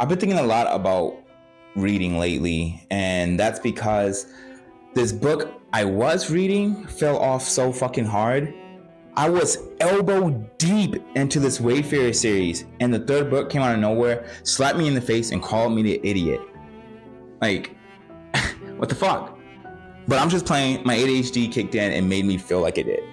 I've been thinking a lot about reading lately, and that's because this book I was reading fell off so fucking hard. I was elbow deep into this Wayfarer series, and the third book came out of nowhere, slapped me in the face, and called me the idiot. Like, what the fuck? But I'm just playing, my ADHD kicked in and made me feel like it did.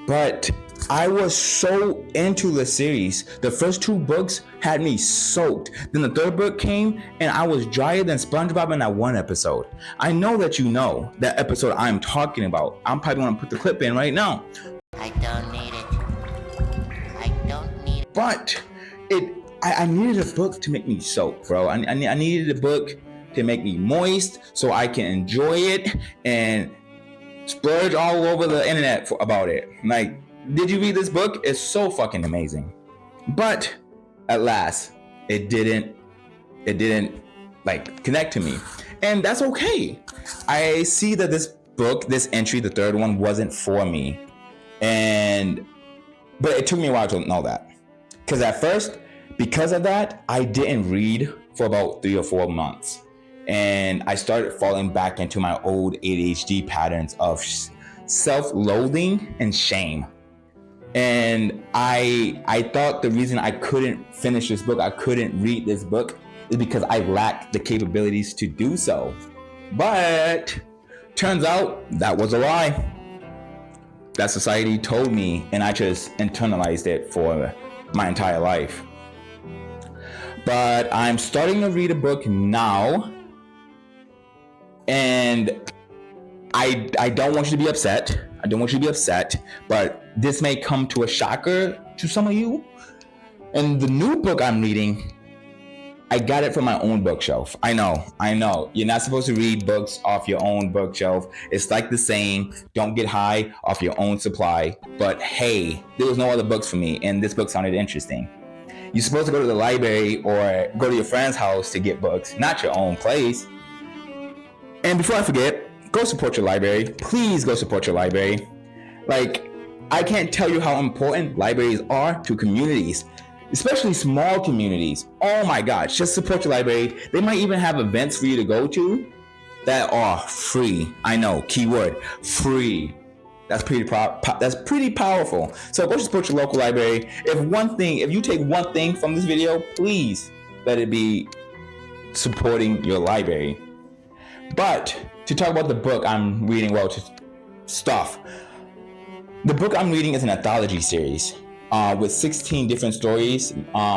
But I was so into the series. The first two books had me soaked. Then the third book came and I was drier than SpongeBob in that one episode. I know that you know that episode I'm talking about. I'm probably gonna put the clip in right now. I don't need it. I don't need it. But I needed a book to make me soak, bro. I needed a book to make me moist so I can enjoy it and splurge all over the internet about it. Like, did you read this book? It's so fucking amazing. But at last, it didn't like connect to me. And that's okay. I see that this book, this entry, the third one, wasn't for me. But it took me a while to know that. Because at first, because of that, I didn't read for about 3 or 4 months. And I started falling back into my old ADHD patterns of self-loathing and shame. And I thought the reason I couldn't finish this book, I couldn't read this book, is because I lacked the capabilities to do so. But turns out that was a lie. That society told me, and I just internalized it for my entire life. But I'm starting to read a book now, and I don't want you to be upset. I don't want you to be upset, but this may come to a shocker to some of you. And the new book I'm reading, I got it from my own bookshelf. I know. You're not supposed to read books off your own bookshelf. It's like the saying, don't get high off your own supply. But hey, there was no other books for me, and this book sounded interesting. You're supposed to go to the library or go to your friend's house to get books, not your own place. And before I forget, go support your library. Please go support your library. Like, I can't tell you how important libraries are to communities, especially small communities. Oh my gosh, just support your library. They might even have events for you to go to that are free. I know, keyword, free. That's pretty powerful. So go support your local library. If you take one thing from this video, please let it be supporting your library. But to talk about the book I'm reading, the book I'm reading is an anthology series with 16 different stories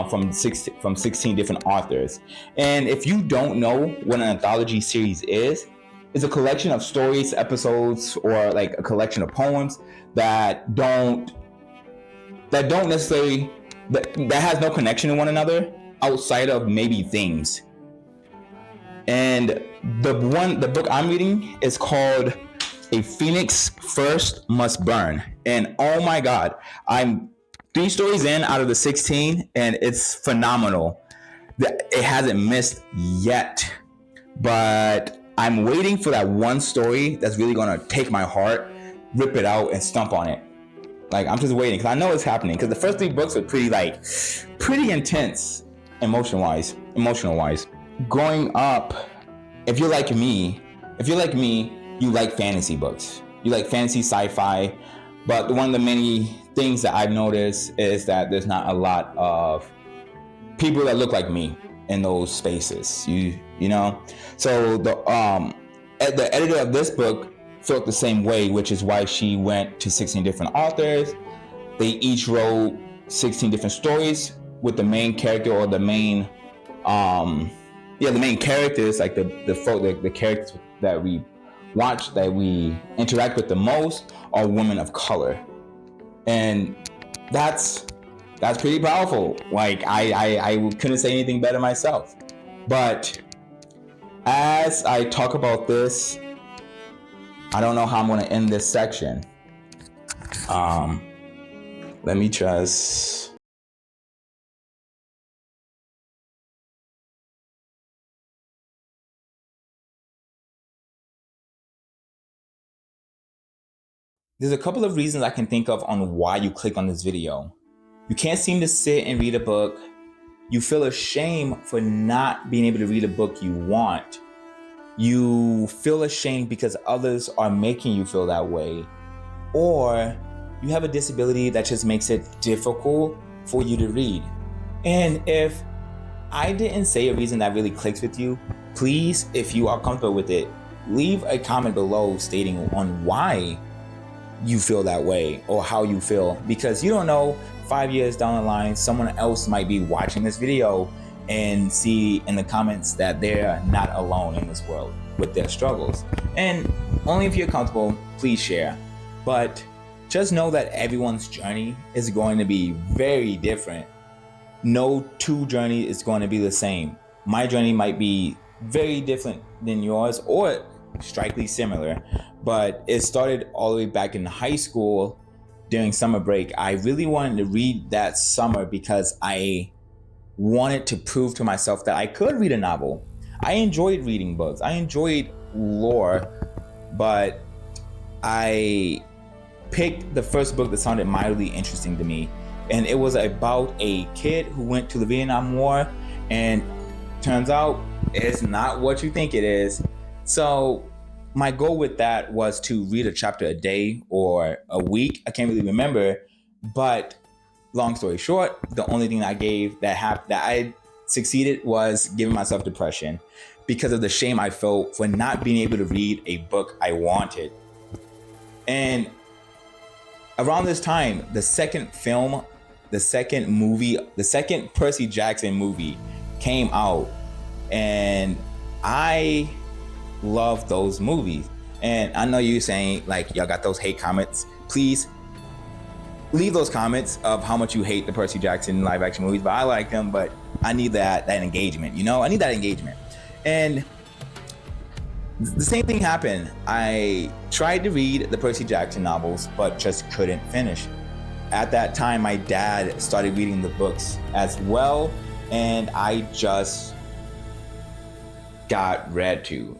from 16 different authors. And if you don't know what an anthology series is, it's a collection of stories, episodes, or like a collection of poems that don't necessarily that has no connection to one another outside of maybe themes. And the book I'm reading is called A Phoenix First Must Burn. And oh my God, I'm 3 stories in out of the 16, and it's phenomenal. It hasn't missed yet, but I'm waiting for that one story that's really gonna take my heart, rip it out, and stomp on it. Like, I'm just waiting, because I know it's happening. Because the first 3 books were pretty intense, emotional wise. Growing up, if you're like me, you like fantasy books. You like fantasy, sci-fi. But one of the many things that I've noticed is that there's not a lot of people that look like me in those spaces. You know. So the editor of this book felt the same way, which is why she went to 16 different authors. They each wrote 16 different stories with the main character or the main characters, like the characters that we watch, that we interact with the most, are women of color. And that's pretty powerful. Like, I couldn't say anything better myself. But as I talk about this, I don't know how I'm going to end this section. Let me just... There's a couple of reasons I can think of on why you click on this video. You can't seem to sit and read a book. You feel ashamed for not being able to read a book you want. You feel ashamed because others are making you feel that way. Or you have a disability that just makes it difficult for you to read. And if I didn't say a reason that really clicks with you, please, if you are comfortable with it, leave a comment below stating on why you feel that way or how you feel, because you don't know, 5 years down the line, someone else might be watching this video and see in the comments that they're not alone in this world with their struggles. And only if you're comfortable, please share. But just know that everyone's journey is going to be very different. No two journey is going to be the same. My journey might be very different than yours or strikingly similar, but it started all the way back in high school during summer break. I really wanted to read that summer because I wanted to prove to myself that I could read a novel. I enjoyed reading books. I enjoyed lore, but I picked the first book that sounded mildly interesting to me. And it was about a kid who went to the Vietnam War, and turns out it's not what you think it is. So my goal with that was to read a chapter a day or a week. I can't really remember, but long story short, the only thing I gave that I succeeded was giving myself depression because of the shame I felt for not being able to read a book I wanted. And around this time, the second Percy Jackson movie came out, and I love those movies. And I know you're saying, like, y'all got those hate comments. Please leave those comments of how much you hate the Percy Jackson live action movies, but I like them, but I need that engagement, I need that engagement. And the same thing happened. I tried to read the Percy Jackson novels, but just couldn't finish. At that time, my dad started reading the books as well, and I just got read to,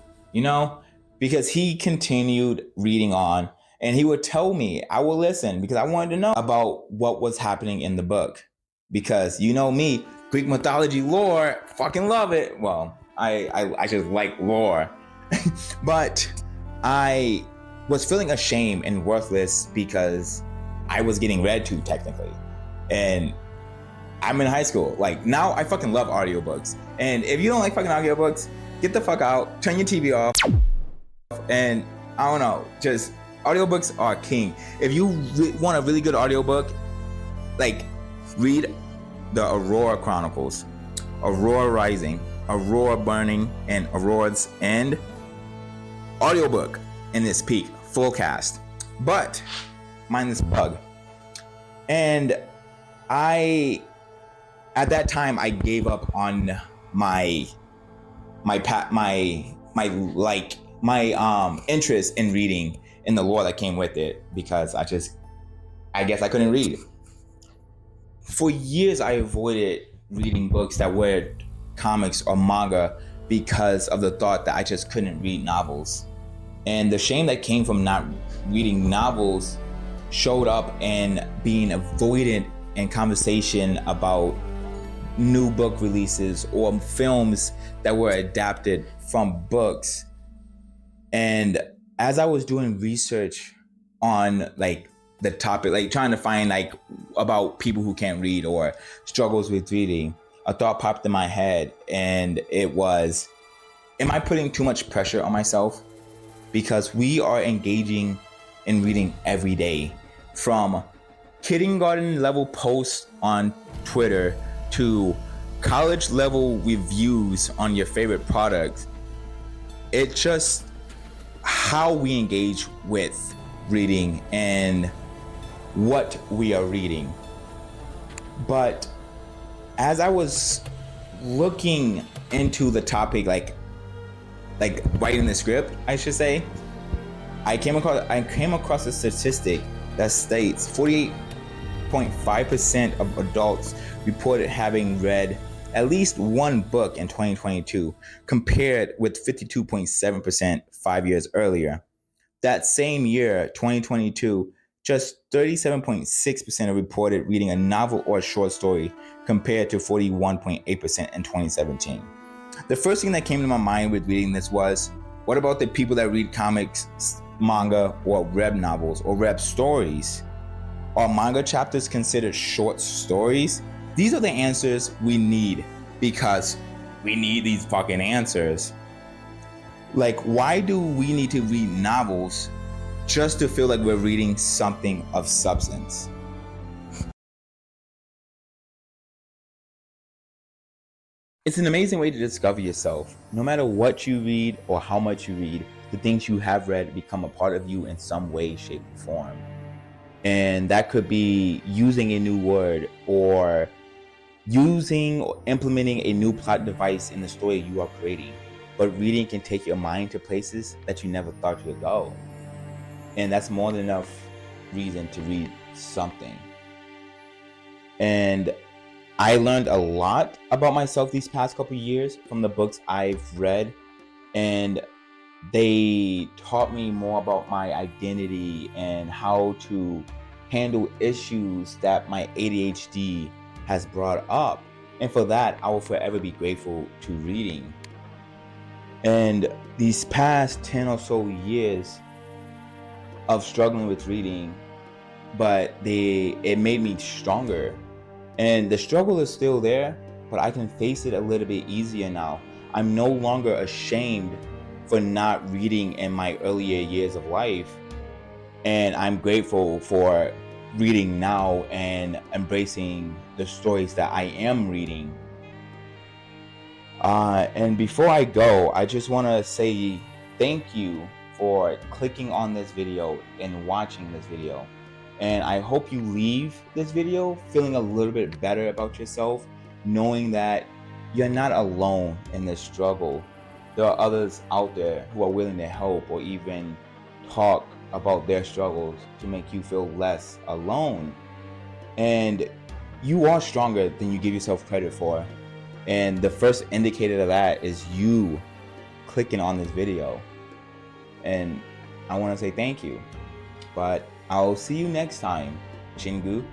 because he continued reading on, and he would tell me, I would listen because I wanted to know about what was happening in the book. Because me, Greek mythology lore, fucking love it. Well, I just like lore. But I was feeling ashamed and worthless because I was getting read to technically. And I'm in high school. Like, now I fucking love audiobooks. And if you don't like fucking audiobooks, get the fuck out, turn your TV off. And I don't know, just audiobooks are king. If you want a really good audiobook, like, read the Aurora Chronicles, Aurora Rising, Aurora Burning, and Aurora's End audiobook in this peak, full cast. But mind this bug. And at that time, I gave up on my interest in reading and the lore that came with it, because I guess I couldn't read. For years, I avoided reading books that were comics or manga because of the thought that I just couldn't read novels. And the shame that came from not reading novels showed up in being avoidant in conversation about new book releases or films that were adapted from books. And as I was doing research on the topic, trying to find about people who can't read or struggles with reading, a thought popped in my head, and it was, am I putting too much pressure on myself? Because we are engaging in reading every day, from kindergarten level posts on Twitter to college level reviews on your favorite products. It's just how we engage with reading and what we are reading. But as I was looking into the topic, like writing the script, I should say, I came across a statistic that states 48.5% of adults reported having read at least one book in 2022, compared with 52.7% 5 years earlier. That same year, 2022, just 37.6% reported reading a novel or a short story compared to 41.8% in 2017. The first thing that came to my mind with reading this was, what about the people that read comics, manga, or web novels or web stories? Are manga chapters considered short stories? These are the answers we need, because we need these fucking answers. Like, why do we need to read novels just to feel like we're reading something of substance? It's an amazing way to discover yourself. No matter what you read or how much you read, the things you have read become a part of you in some way, shape, or form. And that could be using a new word, or using or implementing a new plot device in the story you are creating. But reading can take your mind to places that you never thought you would go. And that's more than enough reason to read something. And I learned a lot about myself these past couple years from the books I've read, and they taught me more about my identity and how to handle issues that my ADHD has brought up. And for that, I will forever be grateful to reading. And these past 10 or so years of struggling with reading, but it made me stronger. And the struggle is still there, but I can face it a little bit easier now. I'm no longer ashamed for not reading in my earlier years of life. And I'm grateful for reading now and embracing the stories that I am reading. And before I go, I just want to say thank you for clicking on this video and watching this video. And I hope you leave this video feeling a little bit better about yourself, knowing that you're not alone in this struggle. There are others out there who are willing to help or even talk about their struggles to make you feel less alone. And you are stronger than you give yourself credit for. And the first indicator of that is you clicking on this video. And I want to say thank you. But I'll see you next time, Chingu.